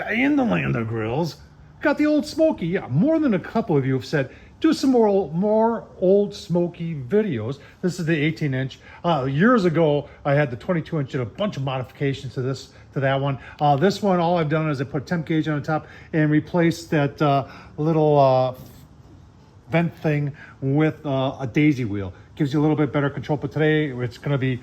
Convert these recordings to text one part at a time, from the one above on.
in the land of grills. Got the Old Smokey. Yeah, more than a couple of you have said, do some more Old Smokey videos. This is the 18-inch. Years ago, I had the 22-inch, did a bunch of modifications to that one. This one, all I've done is I put temp gauge on the top and replaced that little vent thing with a daisy wheel. Gives you a little bit better control, but today it's gonna be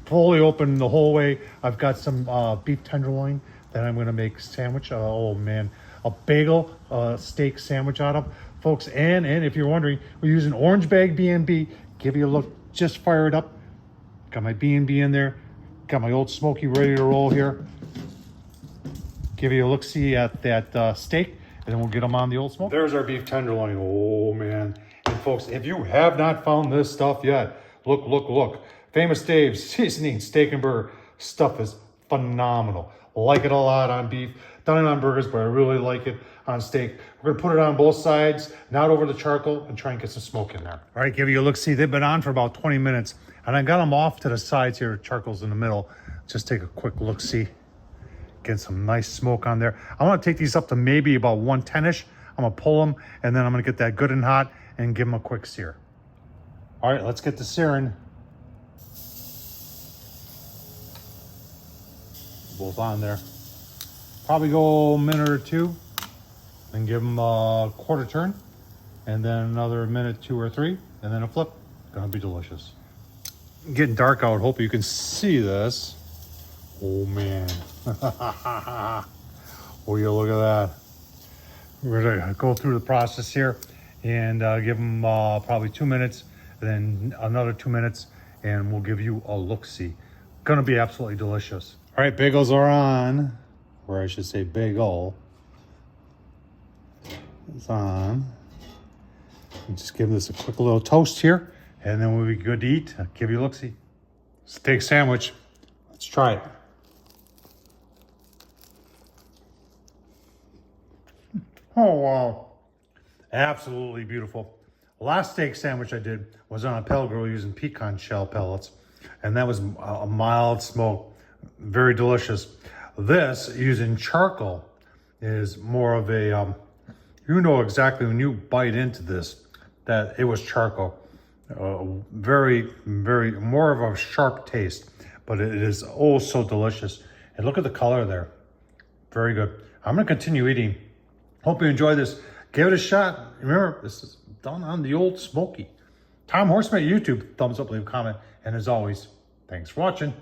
fully open the whole way. I've got some beef tenderloin that I'm gonna make sandwich. Oh man, a bagel steak sandwich out of, folks. And if you're wondering, we're using orange bag B&B. Give you a look, just fire it up. Got my B&B in there. Got my Old Smokey ready to roll here. Give you a look-see at that steak, and then we'll get them on the Old Smoke. There's our beef tenderloin. Oh man. And folks, if you have not found this stuff yet, look. Famous Dave's Seasoning Steak and Burger. Stuff is phenomenal. Like it a lot on beef. Done it on burgers, but I really like it on steak. We're gonna put it on both sides, not over the charcoal, and try and get some smoke in there. All right, give you a look-see. They've been on for about 20 minutes, and I got them off to the sides here. Charcoal's in the middle. Just take a quick look-see. Get some nice smoke on there. I want to take these up to maybe about 110-ish. I'm gonna pull them, and then I'm gonna get that good and hot and give them a quick sear. All right, let's get to searing. Both on there. Probably go a minute or two, and give them a quarter turn, and then another minute, 2 or 3, and then a flip. Gonna be delicious. Getting dark out. Hope you can see this. Oh man. Oh yeah, look at that. We're gonna go through the process here and give them probably 2 minutes, and then another 2 minutes, and we'll give you a look-see. Gonna be absolutely delicious. All right, bagels are on, or I should say bagel. It's on. Just give this a quick little toast here, and then we'll be good to eat. I'll give you a look-see. Steak sandwich. Let's try it. Oh, wow. Absolutely beautiful. The last steak sandwich I did was on a pellet grill using pecan shell pellets, and that was a mild smoke. Very delicious. This, using charcoal, is more of a, you know exactly when you bite into this that it was charcoal. Very, more of a sharp taste, but it is oh so delicious. And look at the color there. Very good. I'm gonna continue eating. Hope you enjoy this. Give it a shot. Remember, this is done on the Old Smokey. Tom Horsman at YouTube. Thumbs up, leave a comment. And as always, thanks for watching.